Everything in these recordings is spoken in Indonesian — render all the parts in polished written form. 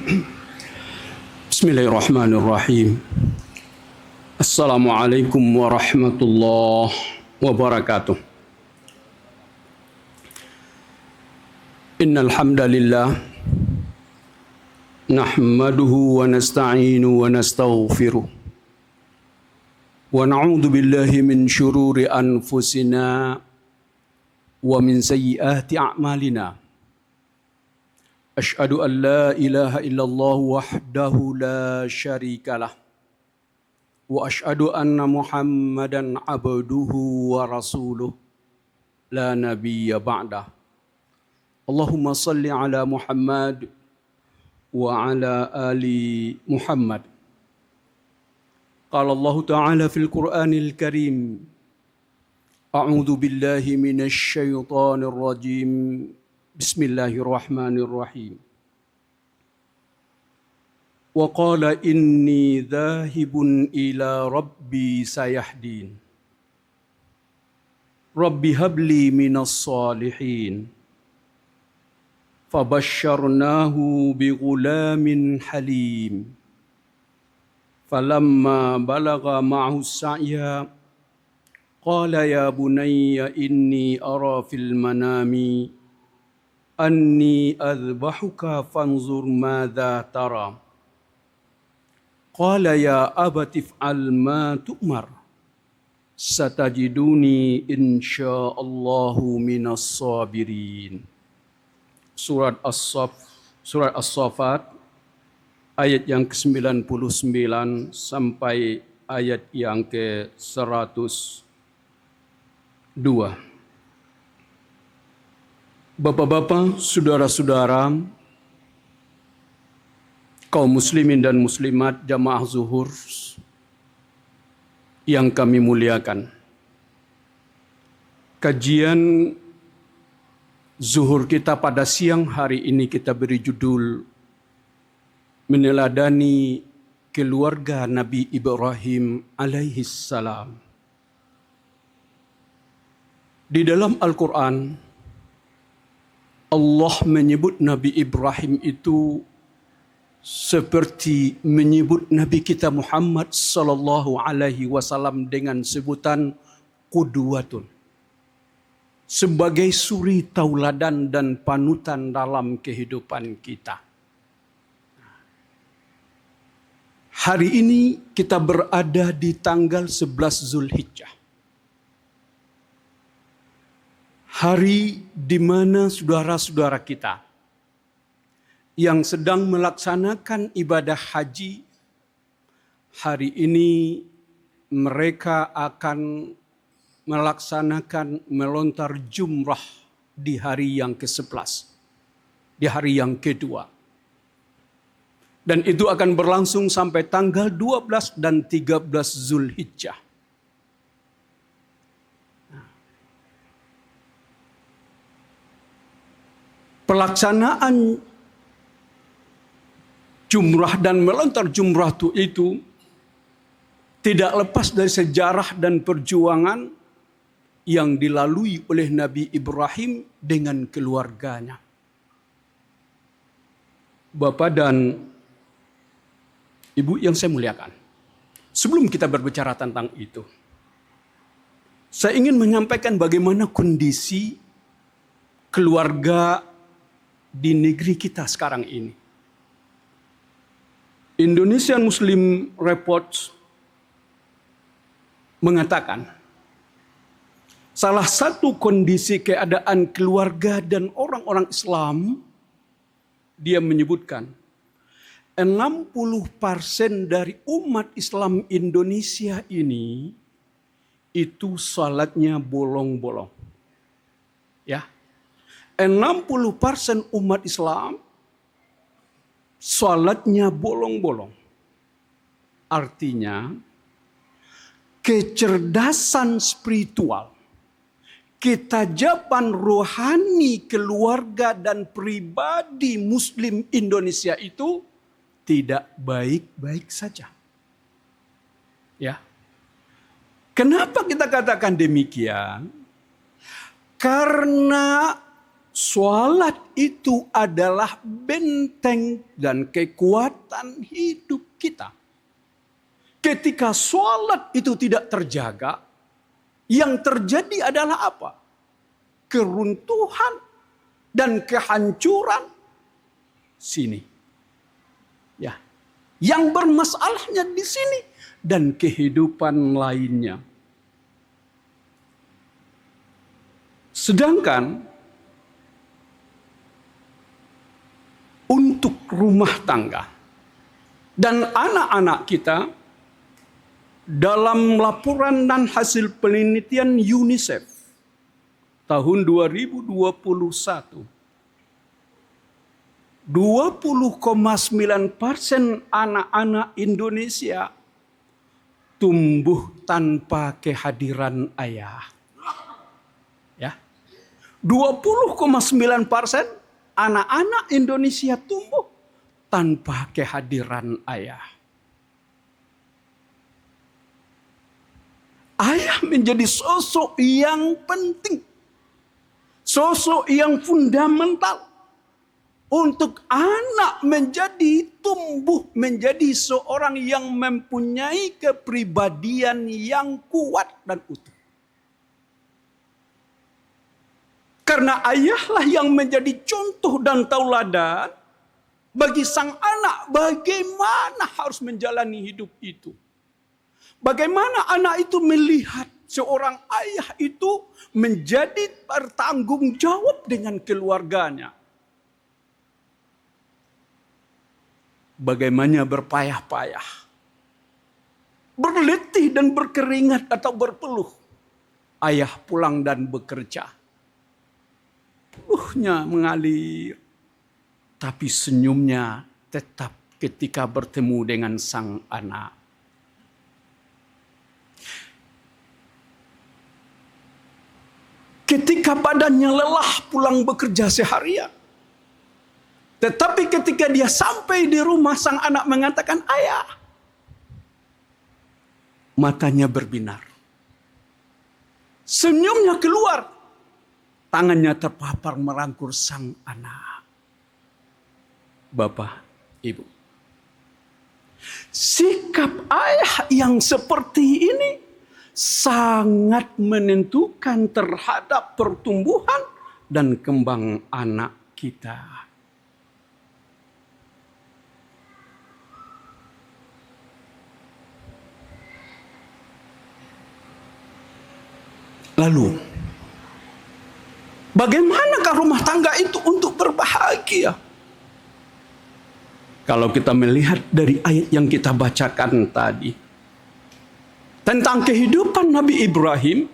Bismillahirrahmanirrahim. Assalamualaikum warahmatullahi wabarakatuh. Innal hamdalillah nahmaduhu wa nasta'inu wa nastaghfiruh wa na'udzu billahi min syururi anfusina wa min sayyiati a'malina. Asyhadu an la ilaha illallah wahdahu la syarikalah wa asyhadu anna Muhammadan abduhu wa rasuluh la nabiyya ba'dah. Allahumma salli ala Muhammad wa ala ali Muhammad. Qala Allah Ta'ala fil Qur'anil Karim, a'udzu billahi minasy syaithanir rajim. Bismillahirrahmanirrahim. Wa qala inni dhahibun ila rabbi sayahdin. Rabbi habli minas salihin. Fabasyarnahu bighulamin halim. Falamma balagha ma'ahu sa'ya qala ya bunayya inni ara fil manami anni adbahuka fanzur madza tara. Qala ya abati if'al ma tu'mar. Satajiduni insyaallahu minas sabirin. Surat As-Saffat ayat yang ke-99 sampai ayat yang ke-102. Bapak-bapak, saudara-saudara, kaum muslimin dan muslimat jamaah zuhur yang kami muliakan. Kajian zuhur kita pada siang hari ini kita beri judul meneladani keluarga Nabi Ibrahim alaihissalam. Di dalam Al-Quran, Allah menyebut Nabi Ibrahim itu seperti menyebut Nabi kita Muhammad sallallahu alaihi wasallam dengan sebutan qudwatun, sebagai suri tauladan dan panutan dalam kehidupan kita. Hari ini kita berada di tanggal 11 Zulhijjah. Hari di mana saudara-saudara kita yang sedang melaksanakan ibadah haji, hari ini mereka akan melaksanakan melontar jumrah di hari yang ke-11, di hari yang kedua. Dan itu akan berlangsung sampai tanggal 12 dan 13 Zulhijjah. Pelaksanaan jumrah dan melontar jumrah itu tidak lepas dari sejarah dan perjuangan yang dilalui oleh Nabi Ibrahim dengan keluarganya. Bapak dan Ibu yang saya muliakan, sebelum kita berbicara tentang itu, saya ingin menyampaikan bagaimana kondisi keluarga di negeri kita sekarang ini. Indonesian Muslim Report mengatakan salah satu kondisi keadaan keluarga dan orang-orang Islam, dia menyebutkan 60% dari umat Islam Indonesia ini itu salatnya bolong-bolong. Ya. 60% umat Islam salatnya bolong-bolong. Artinya kecerdasan spiritual, ketajaban rohani keluarga dan pribadi Muslim Indonesia itu tidak baik-baik saja. Ya. Kenapa kita katakan demikian? Karena Salat itu adalah benteng dan kekuatan hidup kita. Ketika salat itu tidak terjaga, yang terjadi adalah apa? Keruntuhan dan kehancuran sini. Ya. Yang bermasalahnya di sini dan kehidupan lainnya. Sedangkan untuk rumah tangga dan anak-anak kita, dalam laporan dan hasil penelitian UNICEF tahun 2021, 20,9% anak-anak Indonesia tumbuh tanpa kehadiran ayah. Ya. 20,9% anak-anak Indonesia tumbuh tanpa kehadiran ayah. Ayah menjadi sosok yang penting. Sosok yang fundamental. Untuk anak tumbuh menjadi seorang yang mempunyai kepribadian yang kuat dan utuh. Karena ayahlah yang menjadi contoh dan tauladan bagi sang anak bagaimana harus menjalani hidup itu. Bagaimana anak itu melihat seorang ayah itu menjadi bertanggung jawab dengan keluarganya. Bagaimana berpayah-payah, berletih dan berkeringat atau berpeluh. Ayah pulang dan bekerja. Peluhnya mengalir, tapi senyumnya tetap ketika bertemu dengan sang anak. Ketika badannya lelah pulang bekerja seharian. Tetapi ketika dia sampai di rumah, sang anak mengatakan, "Ayah." Matanya berbinar. Senyumnya keluar. Tangannya terpapar merangkul sang anak. Bapak, Ibu. Sikap ayah yang seperti ini sangat menentukan terhadap pertumbuhan dan kembang anak kita. Lalu, bagaimanakah rumah tangga itu untuk berbahagia? Kalau kita melihat dari ayat yang kita bacakan tadi, tentang kehidupan Nabi Ibrahim,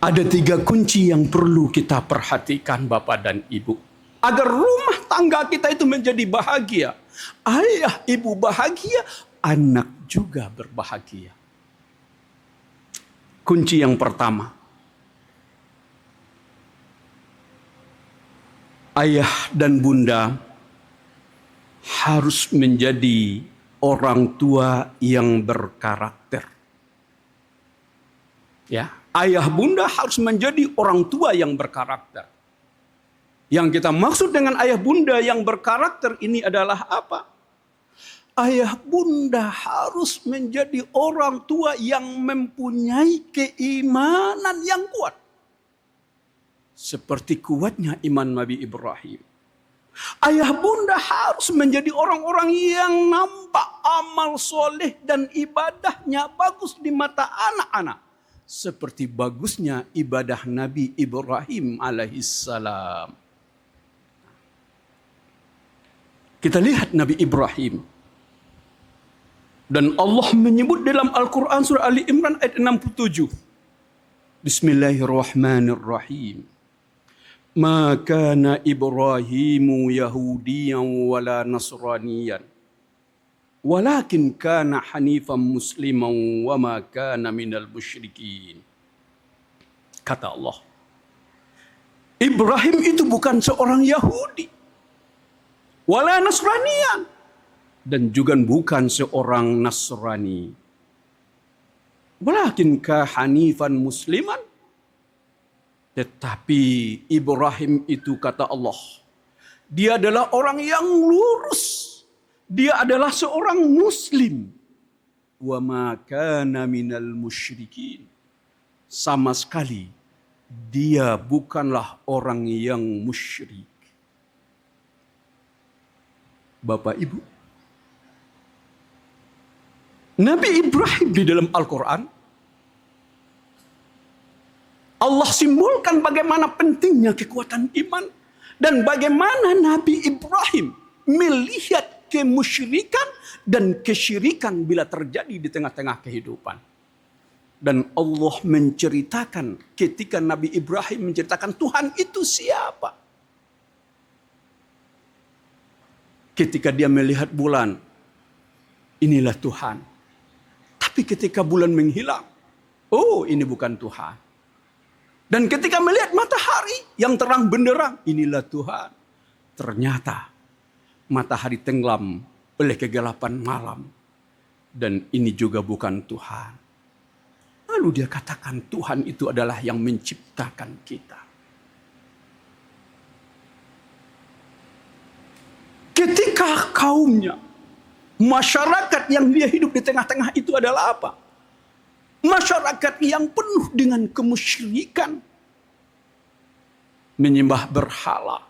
ada 3 kunci yang perlu kita perhatikan Bapak dan Ibu. Agar rumah tangga kita itu menjadi bahagia. Ayah, ibu bahagia, anak juga berbahagia. Kunci yang pertama, ayah dan bunda harus menjadi orang tua yang berkarakter. Ya, ayah bunda harus menjadi orang tua yang berkarakter. Yang kita maksud dengan ayah bunda yang berkarakter ini adalah apa? Ayah bunda harus menjadi orang tua yang mempunyai keimanan yang kuat. Seperti kuatnya iman Nabi Ibrahim. Ayah bunda harus menjadi orang-orang yang nampak amal soleh dan ibadahnya bagus di mata anak-anak. Seperti bagusnya ibadah Nabi Ibrahim alaihissalam. Kita lihat Nabi Ibrahim. Dan Allah menyebut dalam Al-Quran surah Ali Imran ayat 67. Bismillahirrahmanirrahim. Ma kana Ibrahimu Yahudiyan wala Nasraniyan. Walakin kana hanifan musliman wa ma kana minal musyrikin. Kata Allah. Ibrahim itu bukan seorang Yahudi. Wala Nasraniyan. Dan juga bukan seorang Nasrani. Walakin ka hanifan musliman. Tetapi Ibrahim itu kata Allah, dia adalah orang yang lurus. Dia adalah seorang muslim. Wa ma kana minal musyrikin. Sama sekali dia bukanlah orang yang musyrik. Bapak Ibu, Nabi Ibrahim di dalam Al-Quran, Allah simbolkan bagaimana pentingnya kekuatan iman dan bagaimana Nabi Ibrahim melihat kemusyrikan dan kesyirikan bila terjadi di tengah-tengah kehidupan. Dan Allah menceritakan ketika Nabi Ibrahim menceritakan Tuhan itu siapa. Ketika dia melihat bulan, inilah Tuhan. Tapi ketika bulan menghilang, oh ini bukan Tuhan. Dan ketika melihat matahari yang terang benderang, inilah Tuhan. Ternyata matahari tenggelam oleh kegelapan malam. Dan ini juga bukan Tuhan. Lalu dia katakan Tuhan itu adalah yang menciptakan kita. Ketika kaumnya, masyarakat yang dia hidup di tengah-tengah itu adalah apa? Masyarakat yang penuh dengan kemusyrikan, menyembah berhala,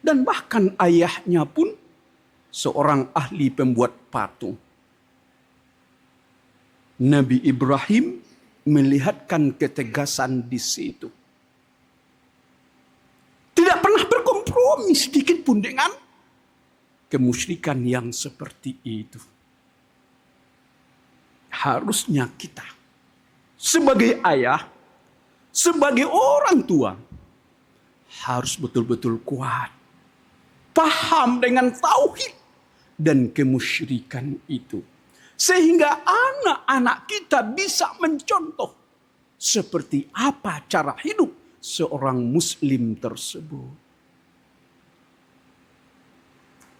dan bahkan ayahnya pun seorang ahli pembuat patung. Nabi Ibrahim melihatkan ketegasan di situ. Tidak pernah berkompromi sedikit pun dengan kemusyrikan yang seperti itu. Harusnya kita sebagai ayah, sebagai orang tua, harus betul-betul kuat, paham dengan tauhid dan kemusyrikan itu. Sehingga anak-anak kita bisa mencontoh seperti apa cara hidup seorang muslim tersebut.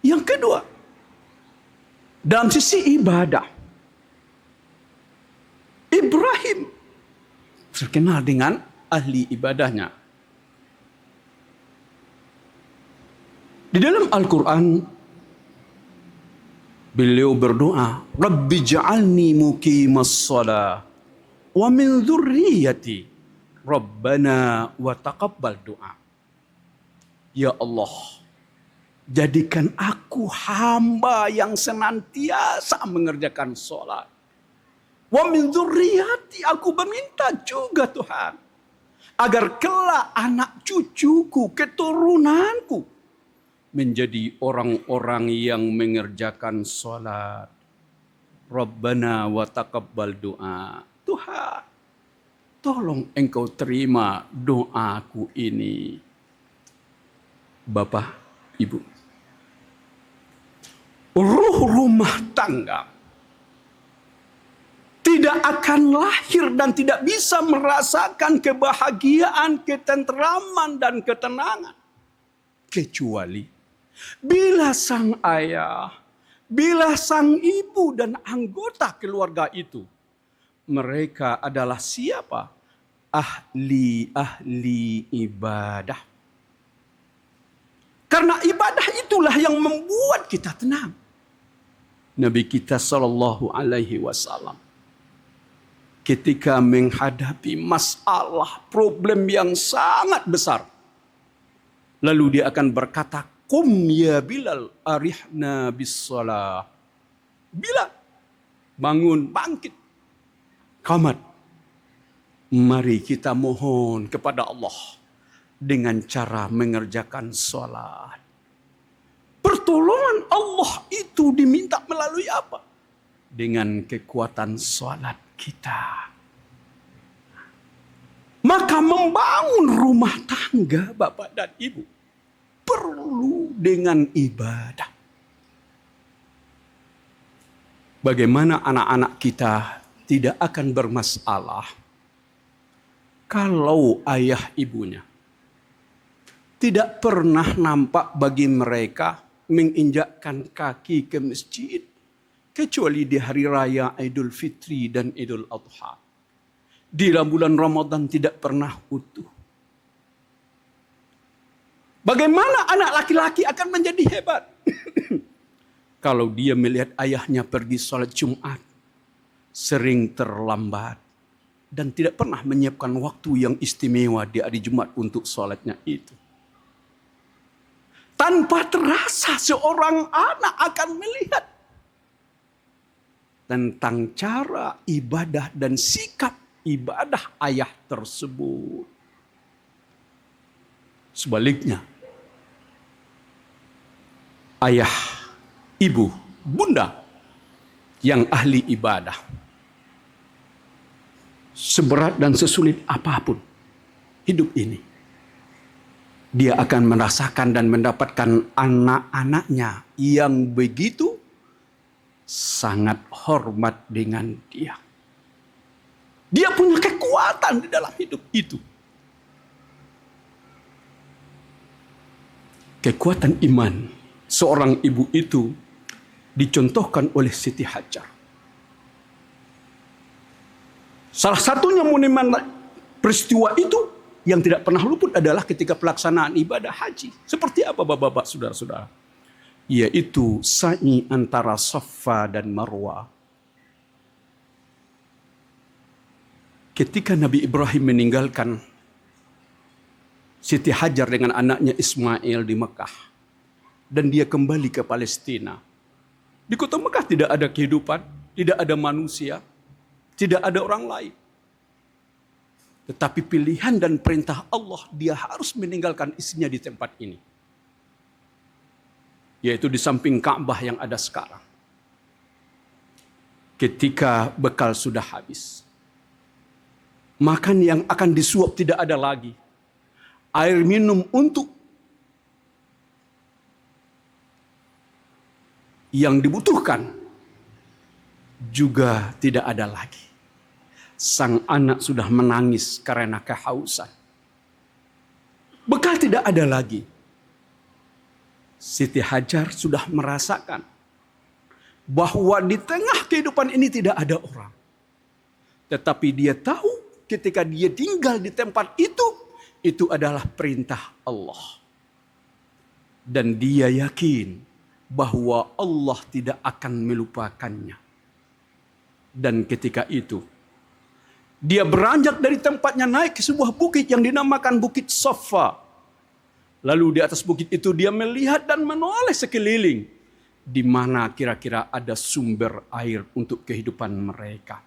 Yang kedua, dalam sisi ibadah, Ibrahim terkenal dengan ahli ibadahnya. Di dalam Al-Quran, beliau berdoa, Rabbi ja'alni muqimas shalah wa min dzurriyyati Rabbana wa taqabbal du'a. Ya Allah, jadikan aku hamba yang senantiasa mengerjakan sholat. Wa min dzurriyyati, aku meminta juga Tuhan, agar kelak anak cucuku, keturunanku, menjadi orang-orang yang mengerjakan sholat. Rabbana wa taqabbal du'a. Tuhan, tolong engkau terima doaku ini. Bapak, Ibu, ruh rumah tangga tidak akan lahir dan tidak bisa merasakan kebahagiaan, ketenteraman, dan ketenangan kecuali bila sang ayah, bila sang ibu dan anggota keluarga itu, mereka adalah siapa? Ahli ibadah. Karena ibadah itulah yang membuat kita tenang. Nabi kita Shallallahu Alaihi Wasallam ketika menghadapi masalah, problem yang sangat besar, lalu dia akan berkata, Qum ya Bilal arihna bis-shalah. Bilal, bangun, bangkit. Qamat. Mari kita mohon kepada Allah dengan cara mengerjakan salat. Pertolongan Allah itu diminta melalui apa? Dengan kekuatan salat kita. Maka membangun rumah tangga Bapak dan Ibu perlu dengan ibadah. Bagaimana anak-anak kita tidak akan bermasalah kalau ayah ibunya tidak pernah nampak bagi mereka menginjakkan kaki ke masjid kecuali di hari raya Idul Fitri dan Idul Adha. Di dalam bulan Ramadan tidak pernah utuh. Bagaimana anak laki-laki akan menjadi hebat? Kalau dia melihat ayahnya pergi sholat Jumat, sering terlambat, dan tidak pernah menyiapkan waktu yang istimewa di hari Jumat untuk sholatnya itu. Tanpa terasa seorang anak akan melihat tentang cara ibadah dan sikap ibadah ayah tersebut. Sebaliknya, ayah, ibu, bunda yang ahli ibadah, seberat dan sesulit apapun hidup ini, dia akan merasakan dan mendapatkan anak-anaknya yang begitu sangat hormat dengan dia. Dia punya kekuatan di dalam hidup itu. Kekuatan iman seorang ibu itu dicontohkan oleh Siti Hajar. Salah satunya monumen peristiwa itu yang tidak pernah luput adalah ketika pelaksanaan ibadah haji. Seperti apa bapak-bapak, saudara-saudara? Yaitu sa'i antara Safa dan Marwah. Ketika Nabi Ibrahim meninggalkan Siti Hajar dengan anaknya Ismail di Mekah, dan dia kembali ke Palestina. Di kota Mekah tidak ada kehidupan, tidak ada manusia, tidak ada orang lain. Tetapi pilihan dan perintah Allah, dia harus meninggalkan istrinya di tempat ini. Yaitu di samping Ka'bah yang ada sekarang. Ketika bekal sudah habis, makan yang akan disuap tidak ada lagi. Air minum untuk yang dibutuhkan juga tidak ada lagi. Sang anak sudah menangis karena kehausan. Bekal tidak ada lagi. Siti Hajar sudah merasakan bahwa di tengah kehidupan ini tidak ada orang. Tetapi dia tahu ketika dia tinggal di tempat itu adalah perintah Allah. Dan dia yakin bahwa Allah tidak akan melupakannya. Dan ketika itu, dia beranjak dari tempatnya naik ke sebuah bukit yang dinamakan Bukit Safa. Lalu di atas bukit itu dia melihat dan menoleh sekeliling. Di mana kira-kira ada sumber air untuk kehidupan mereka.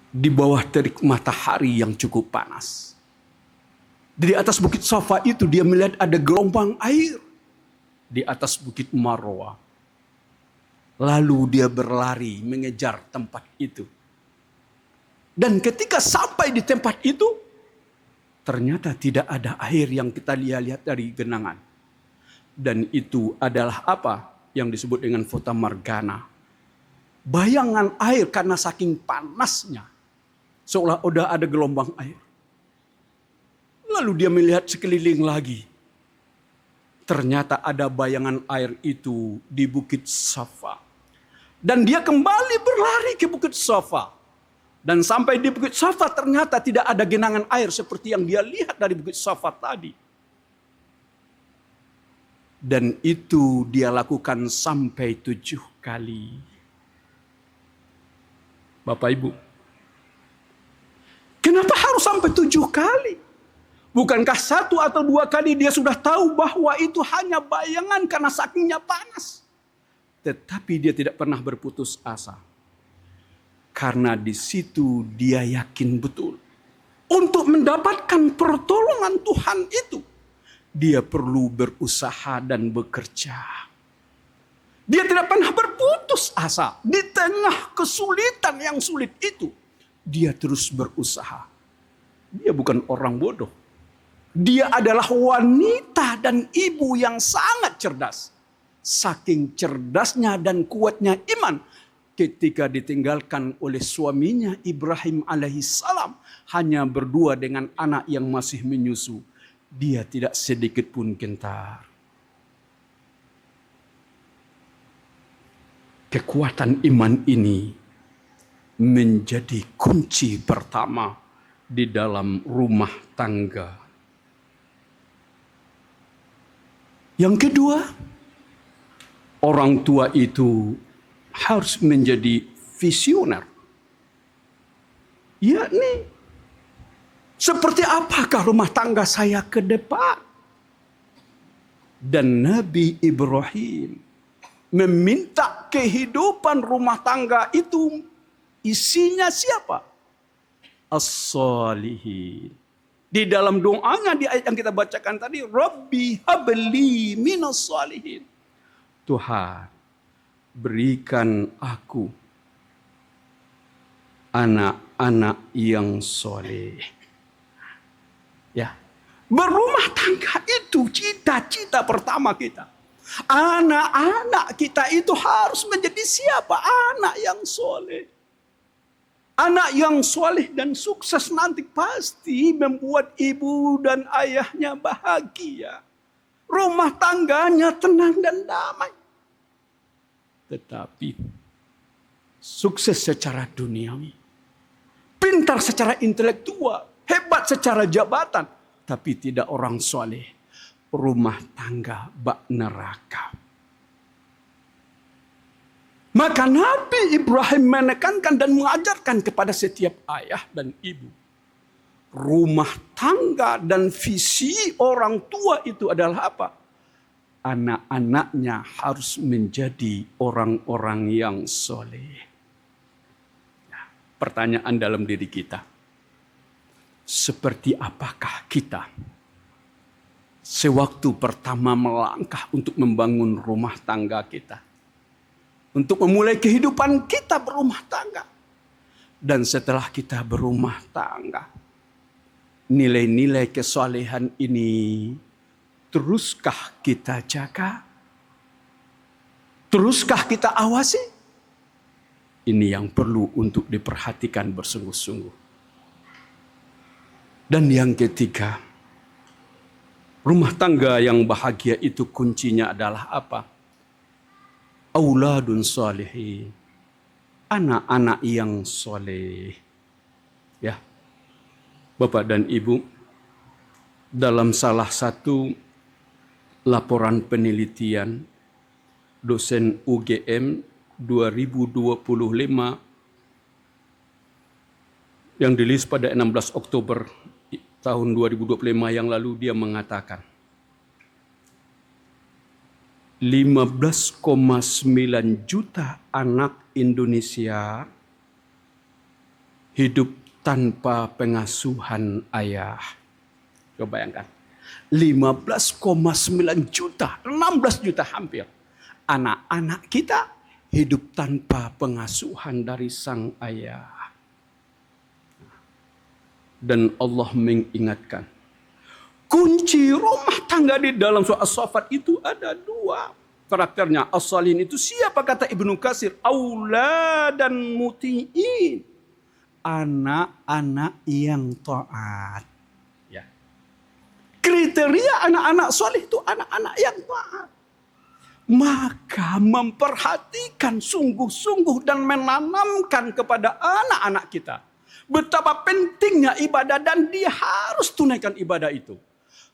Di bawah terik matahari yang cukup panas. Di atas Bukit Safa itu dia melihat ada gelombang air. Di atas Bukit Marwah. Lalu dia berlari mengejar tempat itu. Dan ketika sampai di tempat itu, ternyata tidak ada air yang kita lihat dari genangan. Dan itu adalah apa yang disebut dengan fata morgana. Bayangan air karena saking panasnya. Seolah udah ada gelombang air. Lalu dia melihat sekeliling lagi. Ternyata ada bayangan air itu di Bukit Safa. Dan dia kembali berlari ke Bukit Safa. Dan sampai di Bukit Safa ternyata tidak ada genangan air seperti yang dia lihat dari Bukit Safa tadi. Dan itu dia lakukan sampai 7 kali. Bapak Ibu, kenapa harus sampai 7 kali? Bukankah 1 atau 2 kali dia sudah tahu bahwa itu hanya bayangan karena sakingnya panas. Tetapi dia tidak pernah berputus asa. Karena di situ dia yakin betul. Untuk mendapatkan pertolongan Tuhan itu, dia perlu berusaha dan bekerja. Dia tidak pernah berputus asa. Di tengah kesulitan yang sulit itu, dia terus berusaha. Dia bukan orang bodoh. Dia adalah wanita dan ibu yang sangat cerdas. Saking cerdasnya dan kuatnya iman, ketika ditinggalkan oleh suaminya Ibrahim alaihissalam, hanya berdua dengan anak yang masih menyusu, dia tidak sedikit pun gentar. Kekuatan iman ini menjadi kunci pertama di dalam rumah tangga. Yang kedua, orang tua itu harus menjadi visioner. Yakni, seperti apakah rumah tangga saya ke depan? Dan Nabi Ibrahim meminta kehidupan rumah tangga itu isinya siapa? As-salihin. Di dalam doanya di ayat yang kita bacakan tadi, Rabbi habli minas salihin. Tuhan, berikan aku anak-anak yang soleh. Ya, berumah tangga itu cita-cita pertama kita. Anak-anak kita itu harus menjadi siapa? Anak yang soleh. Anak yang soleh dan sukses nanti pasti membuat ibu dan ayahnya bahagia. Rumah tangganya tenang dan damai. Tetapi sukses secara duniawi, pintar secara intelektual, hebat secara jabatan, tapi tidak orang soleh, rumah tangga bak neraka. Maka Nabi Ibrahim menekankan dan mengajarkan kepada setiap ayah dan ibu, rumah tangga dan visi orang tua itu adalah apa? Anak-anaknya harus menjadi orang-orang yang soleh. Nah, pertanyaan dalam diri kita, seperti apakah kita sewaktu pertama melangkah untuk membangun rumah tangga kita? Untuk memulai kehidupan kita berumah tangga. Dan setelah kita berumah tangga, nilai-nilai kesolehan ini teruskah kita jaga? Teruskah kita awasi? Ini yang perlu untuk diperhatikan bersungguh-sungguh. Dan yang ketiga, rumah tangga yang bahagia itu kuncinya adalah apa? Auladun salihin, anak-anak yang soleh. Ya, Bapak dan Ibu, dalam salah satu laporan penelitian dosen UGM 2025 yang dirilis pada 16 Oktober tahun 2025 yang lalu, dia mengatakan 15,9 juta anak Indonesia hidup tanpa pengasuhan ayah. Coba bayangkan. 15,9 juta, 16 juta hampir. Anak-anak kita hidup tanpa pengasuhan dari sang ayah. Dan Allah mengingatkan, kunci rumah tangga di dalam surah As-Saffat itu ada dua karakternya. As-salihin itu siapa, kata Ibnu Katsir? Auladan muti'in. Anak-anak yang taat. Ya. Kriteria anak-anak soleh itu anak-anak yang taat. Maka memperhatikan sungguh-sungguh dan menanamkan kepada anak-anak kita betapa pentingnya ibadah, dan dia harus tunaikan ibadah itu.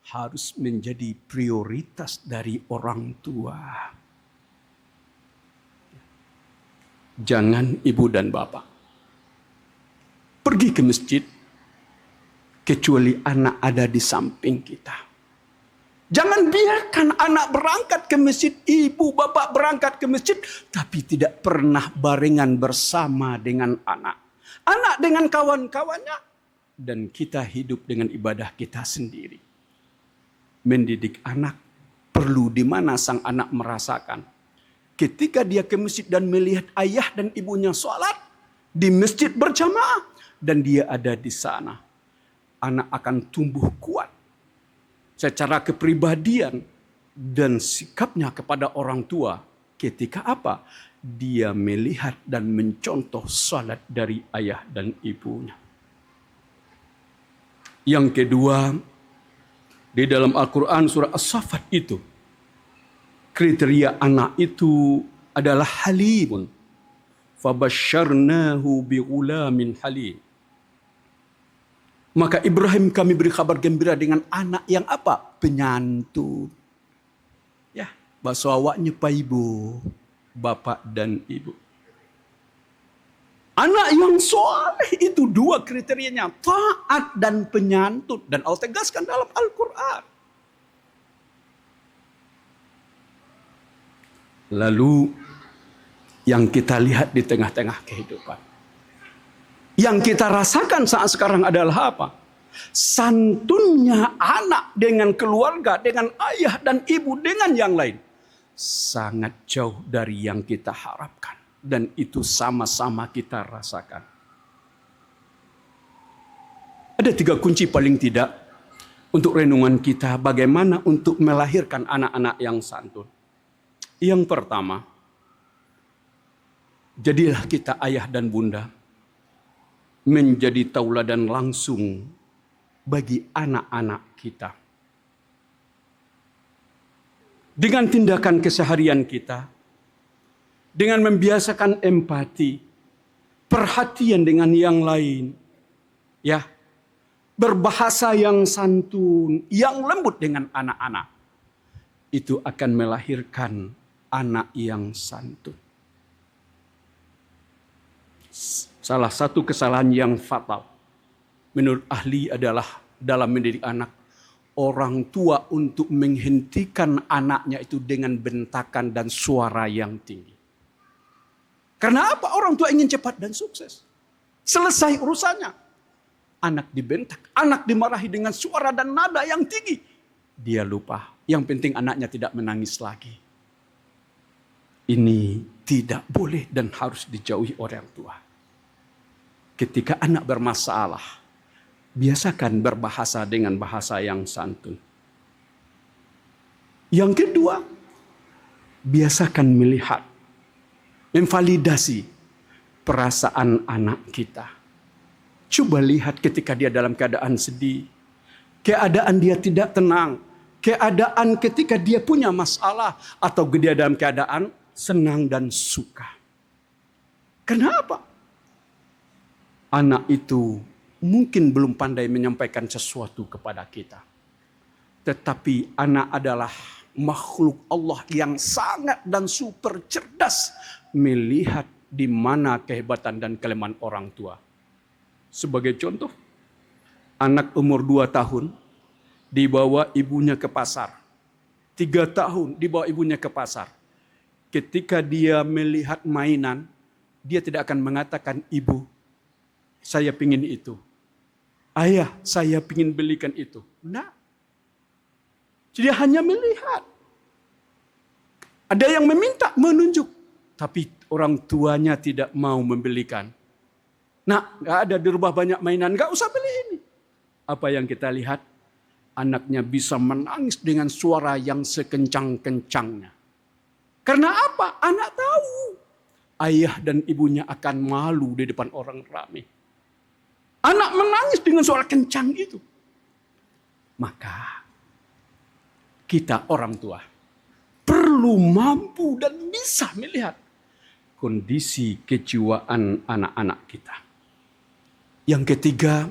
Harus menjadi prioritas dari orang tua. Jangan ibu dan bapak pergi ke masjid kecuali anak ada di samping kita. Jangan biarkan anak berangkat ke masjid, ibu bapak berangkat ke masjid, tapi tidak pernah barengan bersama dengan anak. Anak dengan kawan-kawannya, dan kita hidup dengan ibadah kita sendiri. Mendidik anak perlu di mana sang anak merasakan ketika dia ke masjid dan melihat ayah dan ibunya sholat di masjid berjamaah dan dia ada di sana, anak akan tumbuh kuat secara kepribadian dan sikapnya kepada orang tua ketika apa? Dia melihat dan mencontoh sholat dari ayah dan ibunya. Yang kedua, di dalam Al-Quran surah As-Saffat itu, kriteria anak itu adalah halimun. Fabasyarnahu bighulamin halim. Maka Ibrahim kami beri kabar gembira dengan anak yang apa? Penyantun. Ya, bahasa awaknya Pak Ibu, Bapak dan Ibu. Anak yang soleh itu dua kriterianya, taat dan penyantun. Dan Allah tegaskan dalam Al-Quran. Lalu yang kita lihat di tengah-tengah kehidupan, yang kita rasakan saat sekarang adalah apa? Santunnya anak dengan keluarga, dengan ayah dan ibu, dengan yang lain. Sangat jauh dari yang kita harapkan. Dan itu sama-sama kita rasakan. Ada 3 kunci paling tidak untuk renungan kita bagaimana untuk melahirkan anak-anak yang santun. Yang pertama, jadilah kita ayah dan bunda menjadi tauladan langsung bagi anak-anak kita. Dengan tindakan keseharian kita, dengan membiasakan empati, perhatian dengan yang lain, ya, berbahasa yang santun, yang lembut dengan anak-anak, itu akan melahirkan anak yang santun. Salah satu kesalahan yang fatal menurut ahli adalah dalam mendidik anak, orang tua untuk menghentikan anaknya itu dengan bentakan dan suara yang tinggi. Karena apa? Orang tua ingin cepat dan sukses. Selesai urusannya. Anak dibentak, anak dimarahi dengan suara dan nada yang tinggi. Dia lupa, yang penting anaknya tidak menangis lagi. Ini tidak boleh dan harus dijauhi orang tua. Ketika anak bermasalah, biasakan berbahasa dengan bahasa yang santun. Yang kedua, biasakan melihat, memvalidasi perasaan anak kita. Coba lihat ketika dia dalam keadaan sedih, keadaan dia tidak tenang, keadaan ketika dia punya masalah, atau dia dalam keadaan senang dan suka. Kenapa? Anak itu mungkin belum pandai menyampaikan sesuatu kepada kita. Tetapi anak adalah makhluk Allah yang sangat dan super cerdas melihat di mana kehebatan dan kelemahan orang tua. Sebagai contoh, anak umur 2 tahun dibawa ibunya ke pasar. 3 tahun dibawa ibunya ke pasar. Ketika dia melihat mainan, dia tidak akan mengatakan, "Ibu, saya pingin itu. Ayah, saya pingin belikan itu." Nah, dia hanya melihat. Ada yang meminta, menunjuk. Tapi orang tuanya tidak mau membelikan. Nah, gak ada di rumah banyak mainan, gak usah beli ini. Apa yang kita lihat? Anaknya bisa menangis dengan suara yang sekencang-kencangnya. Karena apa? Anak tahu. Ayah dan ibunya akan malu di depan orang ramai. Anak menangis dengan suara kencang itu. Maka kita orang tua perlu mampu dan bisa melihat kondisi kejiwaan anak-anak kita. Yang ketiga,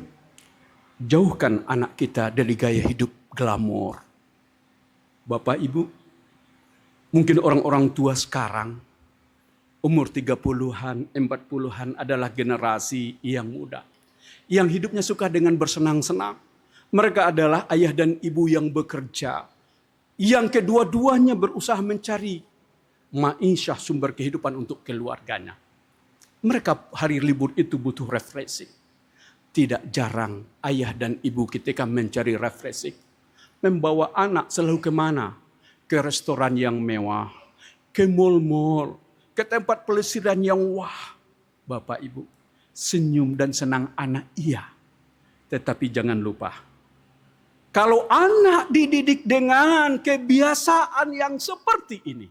jauhkan anak kita dari gaya hidup glamor. Bapak Ibu, mungkin orang-orang tua sekarang umur 30-an, 40-an adalah generasi yang muda. Yang hidupnya suka dengan bersenang-senang. Mereka adalah ayah dan ibu yang bekerja. Yang kedua-duanya berusaha mencari ma'isyah, sumber kehidupan untuk keluarganya. Mereka hari libur itu butuh refreshing. Tidak jarang ayah dan ibu ketika mencari refreshing, membawa anak selalu kemana? Ke restoran yang mewah, ke mall-mall, ke tempat pelesiran yang wah. Bapak Ibu, senyum dan senang anak iya. Tetapi jangan lupa, kalau anak dididik dengan kebiasaan yang seperti ini,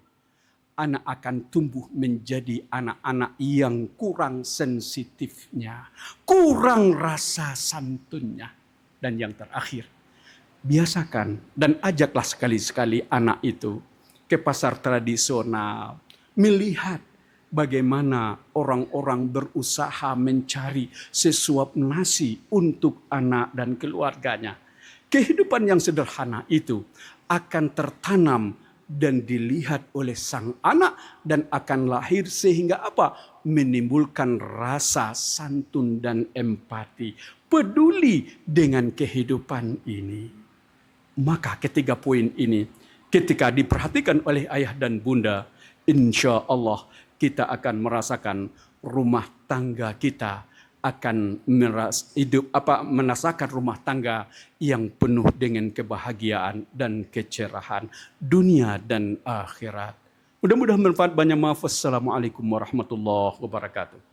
anak akan tumbuh menjadi anak-anak yang kurang sensitifnya, kurang rasa santunnya. Dan yang terakhir, biasakan dan ajaklah sekali-sekali anak itu ke pasar tradisional, melihat bagaimana orang-orang berusaha mencari sesuap nasi untuk anak dan keluarganya. Kehidupan yang sederhana itu akan tertanam dan dilihat oleh sang anak dan akan lahir sehingga apa? Menimbulkan rasa santun dan empati, peduli dengan kehidupan ini. Maka ketiga poin ini ketika diperhatikan oleh ayah dan bunda, insya Allah kita akan merasakan rumah tangga kita akan merasakan rumah tangga yang penuh dengan kebahagiaan dan kecerahan dunia dan akhirat. Mudah-mudahan bermanfaat. Banyak maaf. Wassalamualaikum warahmatullahi wabarakatuh.